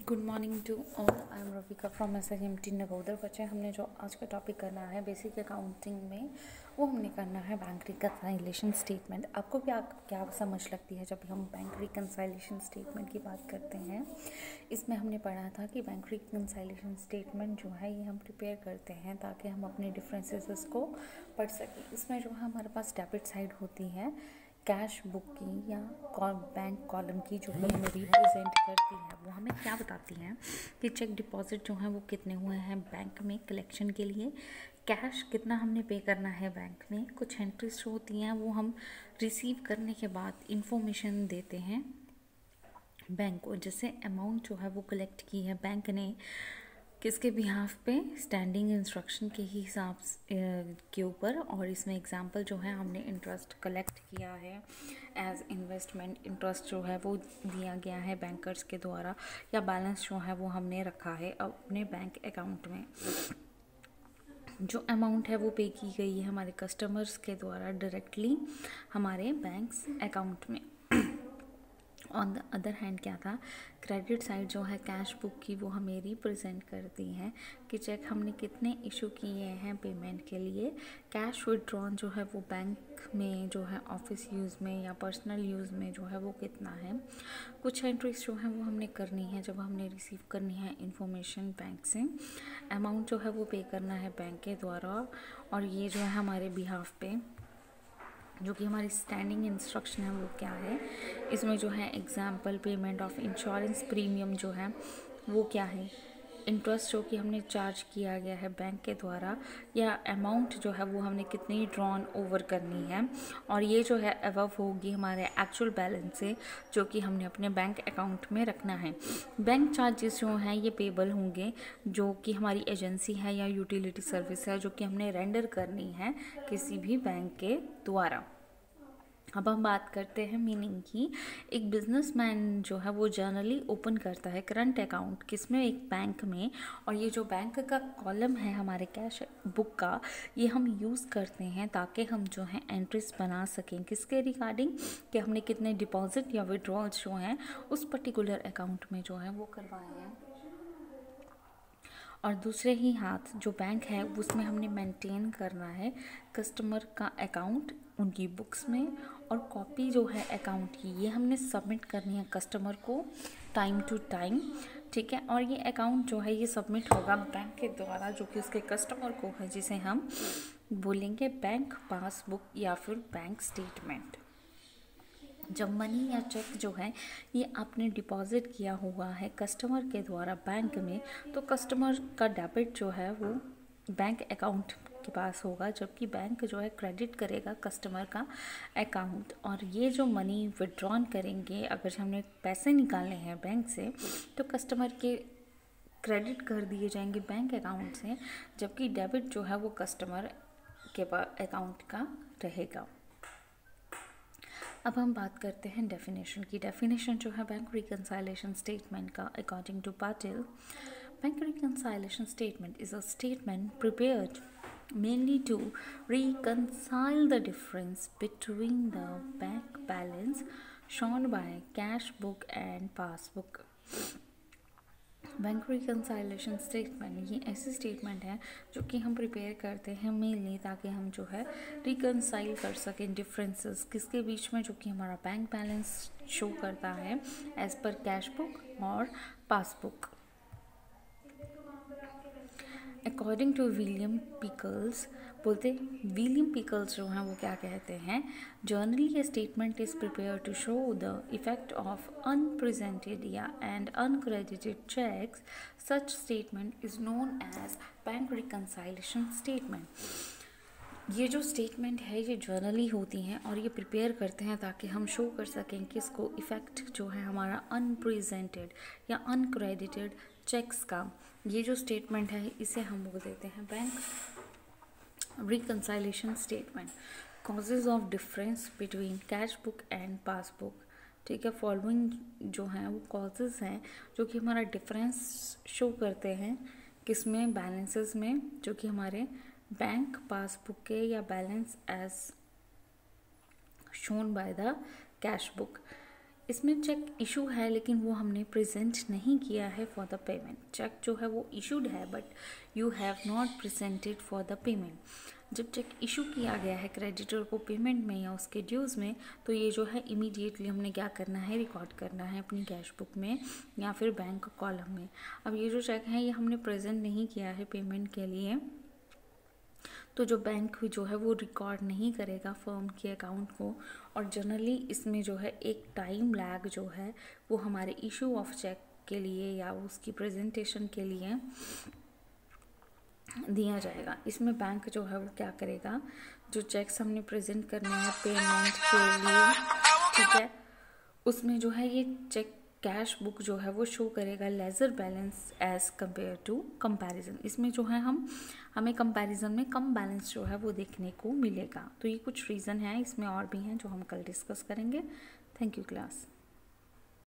Good morning to all. I am Ravika from SIMT Nakodar. बच्चे, हमने जो आज का टॉपिक करना है बेसिक अकाउंटिंग में, वो हमने करना है बैंक रिकन्साइलेशन स्टेटमेंट। आपको क्या समझ लगती है जब हम बैंक रिकन्साइलेशन स्टेटमेंट की बात करते हैं? इसमें हमने पढ़ा था कि बैंक रिकन्साइलेशन स्टेटमेंट जो है ये हम प्रिपेयर करते हैं ताकि हम अपने डिफरेंसेस को पढ़ सकें। इसमें जो है हमारे पास डेबिट साइड होती है कैश बुक की या बैंक कॉलम की, जो कि हमें रिप्रेजेंट करती है। वो हमें क्या बताती हैं कि चेक डिपॉजिट जो है वो कितने हुए हैं बैंक में कलेक्शन के लिए, कैश कितना हमने पे करना है बैंक में, कुछ एंट्रीज होती हैं वो हम रिसीव करने के बाद इंफॉर्मेशन देते हैं बैंक को, जैसे अमाउंट जो है वो कलेक्ट की है बैंक ने किसके बिहाफ पे, स्टैंडिंग इंस्ट्रक्शन के ही हिसाब के ऊपर। और इसमें एग्जांपल जो है हमने इंटरेस्ट कलेक्ट किया है एज इन्वेस्टमेंट इंटरेस्ट जो है वो दिया गया है बैंकर्स के द्वारा, या बैलेंस जो है वो हमने रखा है अपने बैंक अकाउंट में। जो अमाउंट है वो पे की गई है हमारे कस्टमर्स के द्वारा डायरेक्टली हमारे बैंक्स अकाउंट में। ऑन द अदर हैंड क्या था, क्रेडिट साइड जो है कैश बुक की, वो हमें रिप्रेजेंट करती है कि चेक हमने कितने इशू किए हैं पेमेंट के लिए, कैश विड्रॉन जो है वो बैंक में जो है ऑफिस यूज़ में या पर्सनल यूज़ में जो है वो कितना है। कुछ एंट्रीज जो है वो हमने करनी है जब हमने रिसीव करनी है इंफॉर्मेशन बैंक से। अमाउंट जो है वो पे करना है बैंक के द्वारा, और ये जो है हमारे बिहाफ पे जो कि हमारी स्टैंडिंग इंस्ट्रक्शन है वो क्या है। इसमें जो है example payment of insurance premium जो है वो क्या है, इंटरेस्ट जो कि हमने चार्ज किया गया है बैंक के द्वारा, या अमाउंट जो है वो हमने कितनी ड्रॉन ओवर करनी है, और ये जो है अबव होगी हमारे एक्चुअल बैलेंस से जो कि हमने अपने बैंक अकाउंट में रखना है। बैंक चार्जेस जो हैं ये पेबल होंगे जो कि हमारी एजेंसी है या यूटिलिटी सर्विस है जो कि हमने रेंडर करनी है किसी भी बैंक के द्वारा। अब हम बात करते हैं मीनिंग की। एक बिजनेसमैन जो है वो जनरली ओपन करता है करंट अकाउंट किसमें, एक बैंक में, और ये जो बैंक का कॉलम है हमारे कैश बुक का, ये हम यूज़ करते हैं ताकि हम जो है एंट्रीज बना सकें किसके रिगार्डिंग, कि हमने कितने डिपॉजिट या विड्रॉल्स जो हैं उस पर्टिकुलर अकाउंट में जो है वो करवाए हैं। और दूसरे ही हाथ जो बैंक है उसमें हमने मेंटेन करना है कस्टमर का अकाउंट उनकी बुक्स में, और कॉपी जो है अकाउंट की ये हमने सबमिट करनी है कस्टमर को टाइम टू टाइम, ठीक है। और ये अकाउंट जो है ये सबमिट होगा बैंक के द्वारा जो कि उसके कस्टमर को है, जिसे हम बोलेंगे बैंक पासबुक या फिर बैंक स्टेटमेंट। जब मनी या चेक जो है ये आपने डिपॉजिट किया हुआ है कस्टमर के द्वारा बैंक में, तो कस्टमर का डेबिट जो है वो बैंक अकाउंट के पास होगा, जबकि बैंक जो है क्रेडिट करेगा कस्टमर का अकाउंट। और ये जो मनी विड्रॉन करेंगे, अगर हमने पैसे निकालने हैं बैंक से, तो कस्टमर के क्रेडिट कर दिए जाएंगे बैंक अकाउंट से, जबकि डेबिट जो है वो कस्टमर के पास अकाउंट का रहेगा। अब हम बात करते हैं डेफिनेशन की। डेफिनेशन जो है बैंक रिकन्साइलेशन स्टेटमेंट का according to Patil, bank reconciliation statement is a statement prepared mainly to reconcile the difference between the bank balance shown by cash book and passbook। Bank reconciliation statement ये ऐसी statement है जो कि हम prepare करते हैं mainly ताकि हम जो है रिकन्साइल कर सकें डिफरेंसेस किसके बीच में, जो कि हमारा बैंक बैलेंस शो करता है एज पर कैश बुक और passbook. According to William Pickles, बोलते विलियम पिकल्स जो हैं वो क्या कहते हैं, जर्नली ये statement is prepare to show the effect of unpresented या and uncredited cheques. Such statement is known as bank reconciliation statement. ये जो स्टेटमेंट है ये जर्नली होती हैं और ये प्रिपेयर करते हैं ताकि हम शो कर सकें किसको, इफ़ेक्ट जो है हमारा अनप्रेजेंटेड या अनक्रेडिटेड चेक्स का। ये जो स्टेटमेंट है इसे हम बोल देते हैं bank reconciliation statement. Causes of difference between cash book and passbook, ठीक है। फॉलोइंग जो हैं वो कॉजेज हैं जो कि हमारा डिफरेंस शो करते हैं किसमें, बैलेंसेस में, जो कि हमारे बैंक पासबुक के या balance as shown by the cash book. इसमें चेक इशू है लेकिन वो हमने प्रेजेंट नहीं किया है फॉर द पेमेंट। चेक जो है वो इशूड है but you have not presented for the payment. जब चेक इशू किया गया है क्रेडिटर को पेमेंट में या उसके ड्यूज़ में, तो ये जो है इमीडिएटली हमने क्या करना है, रिकॉर्ड करना है अपनी कैश बुक में या फिर बैंक कॉलम में। अब ये जो चेक है ये हमने प्रेजेंट नहीं किया है पेमेंट के लिए, तो जो बैंक जो है वो रिकॉर्ड नहीं करेगा फर्म के अकाउंट को। और जनरली इसमें जो है एक टाइम लैग जो है वो हमारे इशू ऑफ चेक के लिए या उसकी प्रेजेंटेशन के लिए दिया जाएगा। इसमें बैंक जो है वो क्या करेगा, जो चेक्स हमने प्रेजेंट करने हैं पेमेंट के लिए, ठीक है, उसमें जो है ये चेक कैश बुक जो है वो शो करेगा ledger balance as compare to comparison. इसमें जो है हमें कंपैरिजन में कम बैलेंस जो है वो देखने को मिलेगा। तो ये कुछ रीज़न है, इसमें और भी हैं जो हम कल डिस्कस करेंगे। Thank you class.